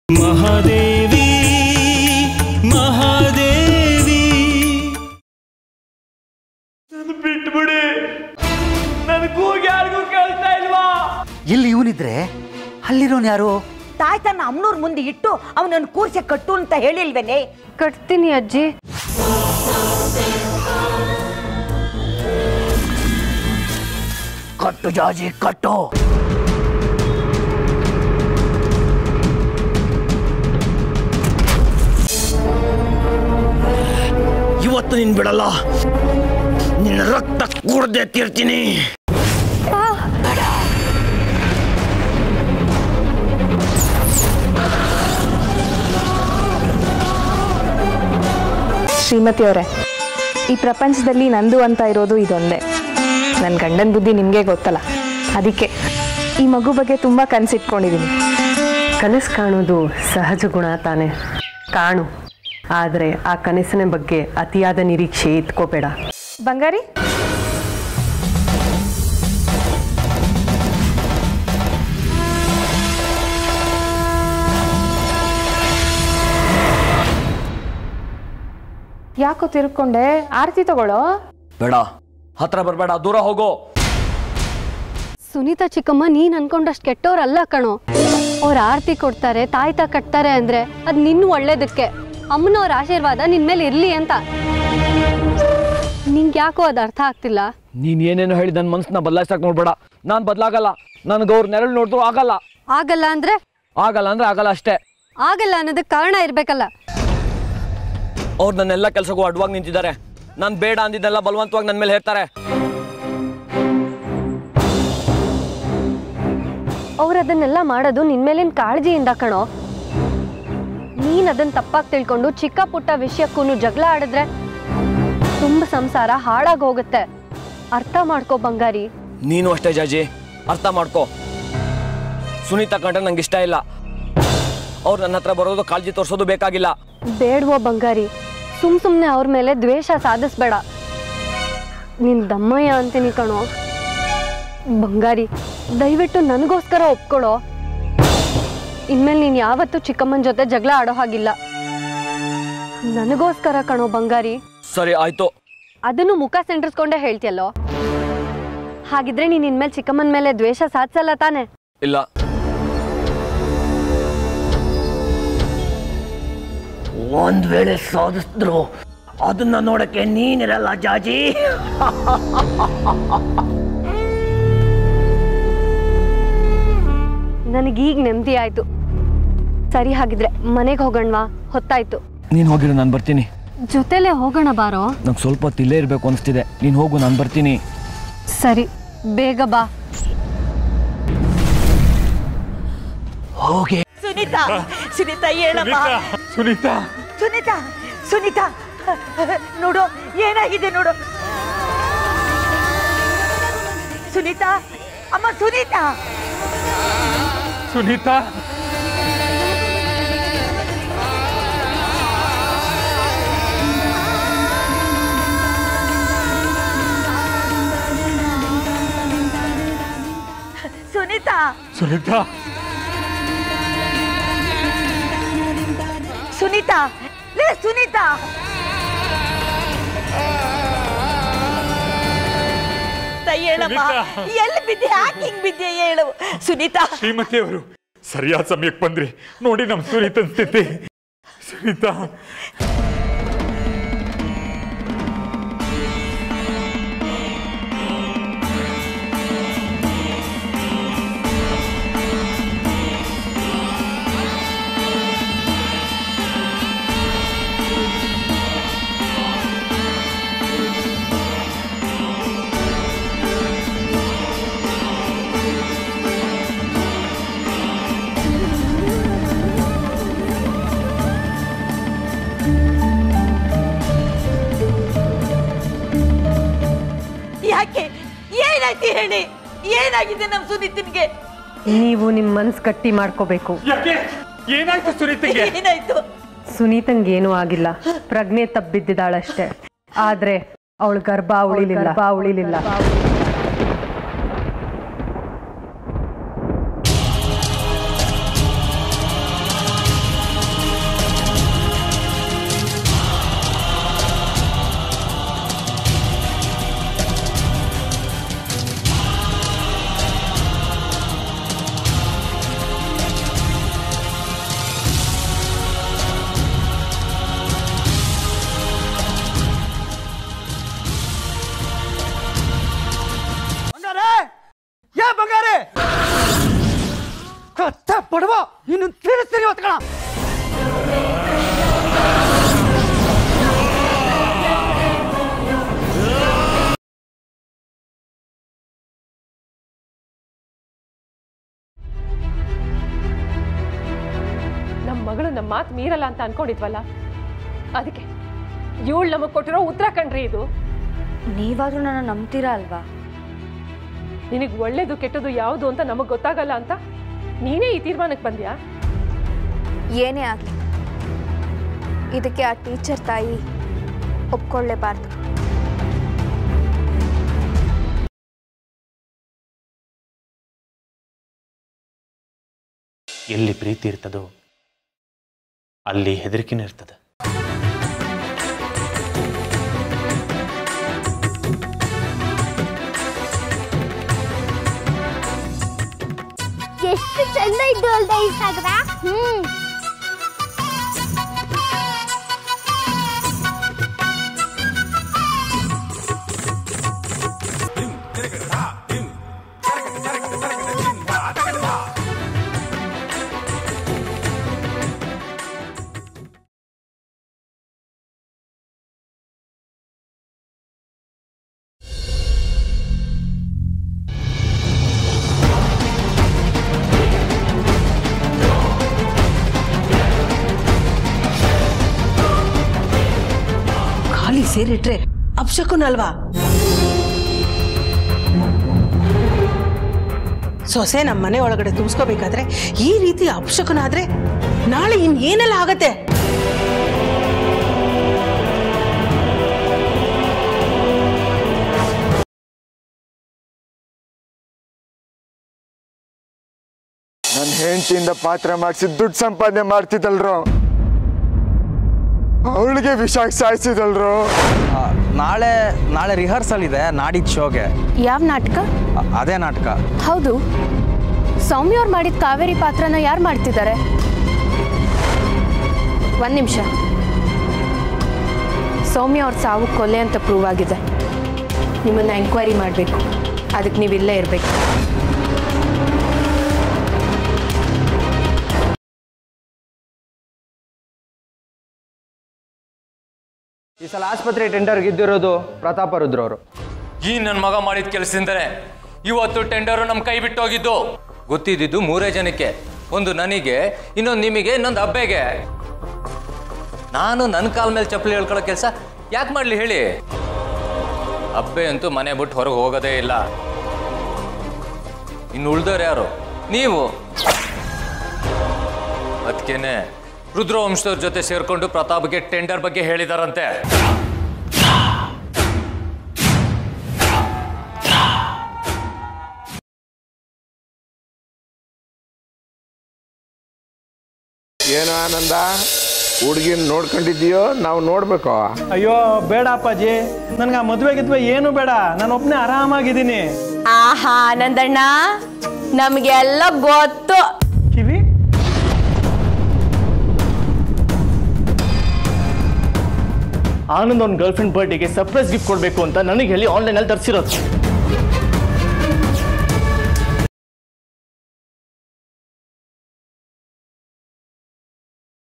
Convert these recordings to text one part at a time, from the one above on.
ಮಹಾದೇವಿ ಮಹಾದೇವಿ ನನ್ನ ಬಿಟ್ಬಿಡಿ, ನನಗೂ ಯಾರಿಗೂ ಕೇಳ್ತಾ ಇಲ್ವಾ? ಇಲ್ಲಿ ಇವನಿದ್ರೆ ಅಲ್ಲಿರೋನ್ ಯಾರು? ತಾಯಿ ತನ್ನ ಅಮ್ಮನೂರ್ ಮುಂದೆ ಇಟ್ಟು ಅವನನ್ನು ಕೂರ್ಸಿ ಕಟ್ಟು ಅಂತ ಹೇಳಿಲ್ವೇನೆ? ಕಟ್ತೀನಿ ಅಜ್ಜಿ. ಕಟ್ಟು ಜಾಜಿ ಕಟ್ಟು. ಇವತ್ತು ನಿನ್ ಬಿಡಲ್ಲ, ನಿನ್ನ ರಕ್ತ ಕುಡ್ದೆ ತೀರ್ತೀನಿ. ಶ್ರೀಮತಿ ಅವರೇ, ಈ ಪ್ರಪಂಚದಲ್ಲಿ ನಂದು ಅಂತ ಇರೋದು ಇದೊಂದೇ. ನನ್ನ ಗಂಡನ ಬುದ್ಧಿ ನಿಮಗೆ ಗೊತ್ತಲ್ಲ, ಅದಕ್ಕೆ ಈ ಮಗು ಬಗ್ಗೆ ತುಂಬ ಕನಸಿಟ್ಕೊಂಡಿದ್ದೀನಿ. ಕನಸು ಕಾಣೋದು ಸಹಜ ಗುಣ ತಾನೆ, ಕಾಣು. ಆದರೆ ಆ ಕನಸಿನ ಬಗ್ಗೆ ಅತಿಯಾದ ನಿರೀಕ್ಷೆ ಇಟ್ಕೋಬೇಡ. ಬಂಗಾರಿ, ಯಾಕೋ ತಿರ್ಕೊಂಡೆ? ಆರತಿ ತಗೊಳ್ಳೋ. ಬೇಡ, ಹತ್ರ ಬರಬೇಡ, ದೂರ ಹೋಗೋ. ಸುನೀತಾ ಚಿಕ್ಕಮ್ಮ, ನೀನ್ ಅನ್ಕೊಂಡಷ್ಟು ಕೆಟ್ಟವ್ರಲ್ಲ ಕಣೋ. ಅವ್ರ ಆರತಿ ಕೊಡ್ತಾರೆ, ತಾಯ್ತ ಕಟ್ತಾರೆ ಅಂದ್ರೆ ಅದ್ ನಿನ್ನ ಒಳ್ಳೇದಕ್ಕೆ. ಅಮ್ಮನವ್ರ ಆಶೀರ್ವಾದ ನಿನ್ ಮೇಲೆ ಇರ್ಲಿ ಅಂತ. ನಿಂಗೆ ಯಾಕೋ ಅದು ಅರ್ಥ ಆಗ್ತಿಲ್ಲ. ನೀನ್ ಏನೇನು ಹೇಳಿ ನನ್ನ ಮನಸ್ಸನ್ನ ಬದಲಾಯಿಸಕ್ ನೋಡ್ಬೇಡ. ನಾನ್ ಬದಲಾಗಲ್ಲ. ನನಗೆ ಅವ್ರ ನೆರಳು ನೋಡಿದ್ರು ಆಗಲ್ಲ. ಆಗಲ್ಲ ಅಂದ್ರೆ ಆಗಲ್ಲ ಅಷ್ಟೇ. ಆಗಲ್ಲ ಅನ್ನೋದಕ್ಕೆ ಕಾರಣ ಇರ್ಬೇಕಲ್ಲ. ಅವ್ರು ನನ್ನೆಲ್ಲ ಕೆಲಸಕ್ಕೂ ಅಡ್ವಾಗಿ ನಿಂತಿದ್ದಾರೆ. ನಾನು ಬೇಡ ಅಂದಿದ್ದೆಲ್ಲ ಬಲವಂತವಾಗಿ ನನ್ನ ಮೇಲೆ ಹೇಳ್ತಾರೆ. ಅವ್ರು ಅದನ್ನೆಲ್ಲ ಮಾಡೋದು ನಿನ್ ಮೇಲಿನ ಕಾಳಜಿಯಿಂದ ಕಣೋ. ನೀನ್ ಅದನ್ನ ತಪ್ಪಾಗಿ ತಿಳ್ಕೊಂಡು ಚಿಕ್ಕ ಪುಟ್ಟ ವಿಷಯಕ್ಕೂ ಜಗಳ ಆಡಿದ್ರೆ ತುಂಬ ಸಂಸಾರ ಹಾಳಾಗಿ ಹೋಗುತ್ತೆ. ಅರ್ಥ ಮಾಡ್ಕೋ ಬಂಗಾರಿ. ನೀನು ಅಷ್ಟೇ ಜಾಜಿ, ಅರ್ಥ ಮಾಡ್ಕೋ. ಸುನೀತಾ ಕಂಡ್ರೆ ನಂಗೆ ಇಷ್ಟ ಇಲ್ಲ. ಅವ್ರು ನನ್ನ ಹತ್ರ ಬರೋದು, ಕಾಳಜಿ ತೋರಿಸೋದು ಬೇಕಾಗಿಲ್ಲ. ಬೇಡವೋ ಬಂಗಾರಿ, ಸುಮ್ನೆ ಅವ್ರ ಮೇಲೆ ದ್ವೇಷ ಸಾಧಿಸ್ಬೇಡ. ನಿನ್ ದಮ್ಮಯ್ಯ ಅಂತೀನಿ ಕಣೋ. ಬಂಗಾರಿ, ದಯವಿಟ್ಟು ನನಗೋಸ್ಕರ ಒಪ್ಕೊಳ್ಳೋ. ಇನ್ಮೇಲೆ ನೀನು ಯಾವತ್ತೂ ಚಿಕ್ಕಮ್ಮನ ಜೊತೆ ಜಗಳ ಆಡೋ ಹಾಗಿಲ್ಲ. ನನಗೋಸ್ಕರ ಕಣೋ ಬಂಗಾರಿ. ಸರಿ ಆಯ್ತು. ಅದನ್ನು ಮುಖ ಸೆಂಟರ್ಸ್ಕೊಂಡೇ ಹೇಳ್ತಿಯಲ್ಲೋ. ಹಾಗಿದ್ರೆ ನೀನ್ ಇನ್ಮೇಲೆ ಚಿಕ್ಕಮ್ಮನ ಮೇಲೆ ದ್ವೇಷ ಸಾಧಿಸಲ್ಲ ತಾನೆ? ಇಲ್ಲ. ಒಂದ್ ವೇಳೆ ಸಾಧಿಸಿದ್ರು ಅದನ್ನ ನೋಡಕ್ಕೆ ನೀನಿರಲ್ಲ ಜಾಜಿ. ನನಗೀಗ ನೆಮ್ಮದಿ ಆಯ್ತು. ಸರಿ, ಹಾಗಿದ್ರೆ ಮನೆಗೆ ಹೋಗೋಣವಾ? ಹೊತ್ತಾಯ್ತು. ನೀನು ಹೋಗಿರು, ನಾನು ಬರ್ತೀನಿ. ಜೊತೆಲೆ ಹೋಗೋಣ ಬಾರೋ. ನಂಗೆ ಸ್ವಲ್ಪ ಹೊತ್ತು ಇಲ್ಲೇ ಇರಬೇಕು ಅನಿಸ್ತಿದೆ. ನೀನು ಹೋಗು, ನಾನು ಬರ್ತೀನಿ. ಸರಿ, ಬೇಗ ಬಾ. ಹೋಗಿ. ಸುನೀತಾ, ಸುನೀತಾ ಹೇಳಮ್ಮ. ಸುನೀತಾ, ಸುನೀತಾ, ಸುನೀತಾ ನೋಡು, ಏನಾಗಿದೆ ನೋಡು. ಸುನೀತಾ, ಅಮ್ಮ ಸುನೀತಾ. ಸುನೀತಾ, ಸುನೀತಾ, ಸುನೀತಾ, ಸುನೀತಾ, ಲೇ ಸುನೀತಾ. ಹೇಳಮ್ಮ, ಎಲ್ಲಿ ಬಿದ್ದೆ? ಯಾಕೆ ಹಿಂಗ್ ಬಿದ್ದೆ ಹೇಳು ಸುನೀತಾ. ಶ್ರೀಮತಿ ಅವರು ಸರಿಯಾದ ಸಮಯಕ್ಕೆ ಬಂದ್ರಿ. ನೋಡಿ ನಮ್ ಸುನೀತನ್ ಸ್ಥಿತಿ. ಸುನೀತಾ, ಯಾಕೆ? ಏನಾಯ್ತು ಹೇಳಿ? ಏನಾಗಿದೆ ನಮ್ ಸುನೀತನ್ಗೆ? ನೀವು ನಿಮ್ಮ ಮನಸ್ಸು ಗಟ್ಟಿ ಮಾಡ್ಕೋಬೇಕು. ಯಾಕೆ? ಏನಾಯ್ತು ಸುನೀತಂಗೆ? ಏನಾಯ್ತು? ಸುನೀತಂಗೇನೂ ಆಗಿಲ್ಲ, ಪ್ರಜ್ಞೆ ತಬ್ಬಿದ್ದಾಳಷ್ಟೇ. ಆದ್ರೆ ಅವಳು ಗರ್ಭ ಉಳಿಲಿಲ್ಲ. ಹೊತ್ಕಣ. ನಮ್ಮ ಮಗಳು ನಮ್ಮ ಮಾತು ಮೀರಲ್ಲ ಅಂತ ಅನ್ಕೊಂಡಿದ್ವಲ್ಲ, ಅದಕ್ಕೆ ಇವಳು ನಮಗೆ ಕೊಟ್ಟಿರೋ ಉತ್ತರ ಕಣ್ರಿ ಇದು. ನೀವಾದ್ರೂ ನನ್ನ ನಂಬ್ತೀರಾ ಅಲ್ವಾ? ನಿನಗೆ ಒಳ್ಳೇದು ಕೆಟ್ಟದು ಯಾವುದು ಅಂತ ನಮಗೆ ಗೊತ್ತಾಗಲ್ಲ ಅಂತ ನೀನೇ ಈ ತೀರ್ಮಾನಕ್ಕೆ ಬಂದ್ಯಾ? ಏನೇ ಆಗಲಿ ಇದಕ್ಕೆ ಆ ಟೀಚರ್ ತಾಯಿ ಒಪ್ಕೊಳ್ಳೇಬಾರ್ದು. ಎಲ್ಲಿ ಪ್ರೀತಿ ಇರ್ತದೋ ಅಲ್ಲಿ ಹೆದರಿಕೆನೇ ಇರ್ತದೆ. ಎಷ್ಟು ಚಂದ ಇದ್ದು ಅಲ್ದ ಈ ಸಾಗರ. ಸೇರಿಟ್ರೆ ಅಪಶಕುನ ಅಲ್ವಾ? ಸೊಸೆ ನಮ್ಮ ಮನೆ ಒಳಗಡೆ ತುಂಬಿಸ್ಕೋಬೇಕಾದ್ರೆ ಈ ರೀತಿ ಅಪಶಕುನ ಆದ್ರೆ ನಾಳೆ ಇನ್ನೇನೆಲ್ಲ ಆಗತ್ತೆ? ನನ್ನ ಹೆಂಡತಿಯಿಂದ ಪಾತ್ರ ಮಾಡಿಸಿ ದುಡ್ಡು ಸಂಪಾದನೆ ಮಾಡ್ತಿದ್ದಲ್ರು, ಅವಳಿಗೆ ವಿಷ ಸಾಯಿಸಿದಲ್ರು. ನಾಳೆ ರಿಹರ್ಸಲ್ ಇದೆ, ನಾಡಿದ್ದು ಶೋಗೆ. ಯಾವ ನಾಟಕ? ಅದೇ ನಾಟಕ. ಹೌದು, ಸೌಮ್ಯ ಅವ್ರು ಮಾಡಿದ ಕಾವೇರಿ ಪಾತ್ರನ ಯಾರು ಮಾಡ್ತಿದ್ದಾರೆ? ಒಂದು ನಿಮಿಷ. ಸೌಮ್ಯ ಅವ್ರ ಸಾವು ಕೊಲೆ ಅಂತ ಪ್ರೂವ್ ಆಗಿದೆ. ನಿಮ್ಮನ್ನು ಎಂಕ್ವೈರಿ ಮಾಡಬೇಕು. ಅದಕ್ಕೆ ನೀವು ಇಲ್ಲೇ ಇರಬೇಕು. ಈ ಸಲ ಆಸ್ಪತ್ರೆ ಟೆಂಡರ್ ಗೆದ್ದಿರೋದು ಪ್ರತಾಪ ರುದ್ರವರು. ಈ ನನ್ನ ಮಗ ಮಾಡಿದ ಕೆಲಸದಿಂದಲೇ ಇವತ್ತು ಟೆಂಡರು ನಮ್ಮ ಕೈ ಬಿಟ್ಟು ಹೋಗಿದ್ದು. ಗೊತ್ತಿದ್ದು 3 ಜನಕ್ಕೆ, ಒಂದು ನನಗೆ, ಇನ್ನೊಂದು ನಿಮಗೆ, ಇನ್ನೊಂದು ಅಬ್ಬೆಗೆ. ನಾನು ನನ್ನ ಕಾಲ ಮೇಲೆ ಚಪ್ಪಲಿ ಹೇಳ್ಕೊಳ್ಳೋ ಕೆಲಸ ಯಾಕೆ ಮಾಡಲಿ ಹೇಳಿ? ಅಬ್ಬೆ ಅಂತೂ ಮನೆ ಬಿಟ್ಟು ಹೊರಗೆ ಹೋಗೋದೇ ಇಲ್ಲ. ಇನ್ನು ಉಳ್ದವ್ರು ಯಾರು? ನೀವು. ಅದಕ್ಕೇನೆ ರುದ್ರವಂಶದವ್ರ ಜೊತೆ ಸೇರ್ಕೊಂಡು ಪ್ರತಾಪ್ಗೆ ಟೆಂಡರ್ ಬಗ್ಗೆ ಹೇಳಿದಾರಂತೆ. ಏನೋ ಆನಂದ, ಹುಡುಗಿನ ನೋಡ್ಕೊಂಡಿದ್ದೀಯೋ ನಾವು ನೋಡ್ಬೇಕು? ಅಯ್ಯೋ ಬೇಡ ಅಪ್ಪಾಜಿ, ನನ್ಗೆ ಆ ಮದುವೆ ಏನು ಬೇಡ, ನಾನು ಒಬ್ಬನೇ ಆರಾಮಾಗಿದ್ದೀನಿ. ಆಹಾ ಆನಂದಣ್ಣ, ನಮ್ಗೆಲ್ಲ ಗೊತ್ತು. ಕಿವಿ ಆನಂದ್ ಅವ್ನ ಗರ್ಲ್ ಫ್ರೆಂಡ್ ಬರ್ಡೇಗೆ ಸರ್ಪ್ರೈಸ್ ಗಿಫ್ಟ್ ಕೊಡಬೇಕು ಅಂತ ನನಗೆ ಹೇಳಿ ಆನ್ಲೈನಲ್ಲಿ ತರಿಸಿರೋದು.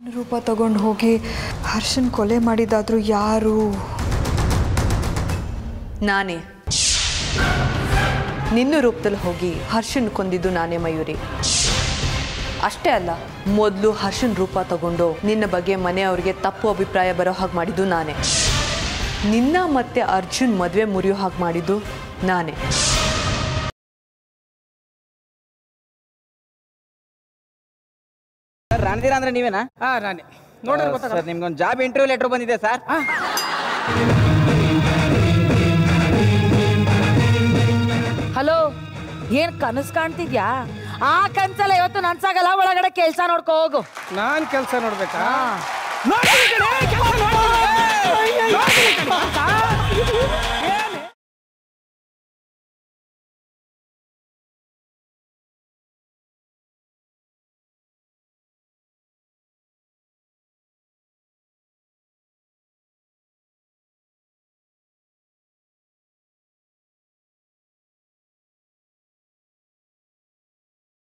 ರೂಪ ತಗೊಂಡು ಹೋಗಿ ಹರ್ಷನ್ ಕೊಲೆ ಮಾಡಿದಾದ್ರು ಯಾರು? ನಾನೇ. ನಿನ್ನ ರೂಪದಲ್ಲಿ ಹೋಗಿ ಹರ್ಷನ್ ಕೊಂದಿದ್ದು ನಾನೇ ಮಯೂರಿ. ಅಷ್ಟೇ ಅಲ್ಲ, ಮೊದಲು ಹರ್ಷನ್ ರೂಪ ತಗೊಂಡು ನಿನ್ನ ಬಗ್ಗೆ ಮನೆಯವ್ರಿಗೆ ತಪ್ಪು ಅಭಿಪ್ರಾಯ ಬರೋ ಹಾಗೆ ಮಾಡಿದ್ದು ನಾನೇ. ನಿನ್ನ ಮತ್ತೆ ಅರ್ಜುನ್ ಮದುವೆ ಮುರಿಯೋ ಹಾಗೆ ಮಾಡಿದ್ದು ನಾನೇ. ರಾಣದೀರ ಅಂದ್ರೆ ನೀವೇನಾ? ರಾಣಿ ನೋಡ್ರಿ ಸರ್, ನಿಮ್ಗೊಂದು ಜಾಬ್ ಇಂಟರ್ವ್ಯೂ ಲೆಟರ್ ಬಂದಿದೆ ಸರ್. ಹಲೋ, ಏನ್ ಕನಸು ಕಾಣ್ತಿದ್ಯಾ? ಆ ಕನ್ಸಲ್ಲ ಇವತ್ತು ನನ್ಸಾಗಲ್ಲ. ಒಳಗಡೆ ಕೆಲ್ಸ ನೋಡ್ಕೋ ಹೋಗು. ನಾನ್ ಕೆಲಸ ನೋಡ್ಬೇಕಾ? ನೋಡಿ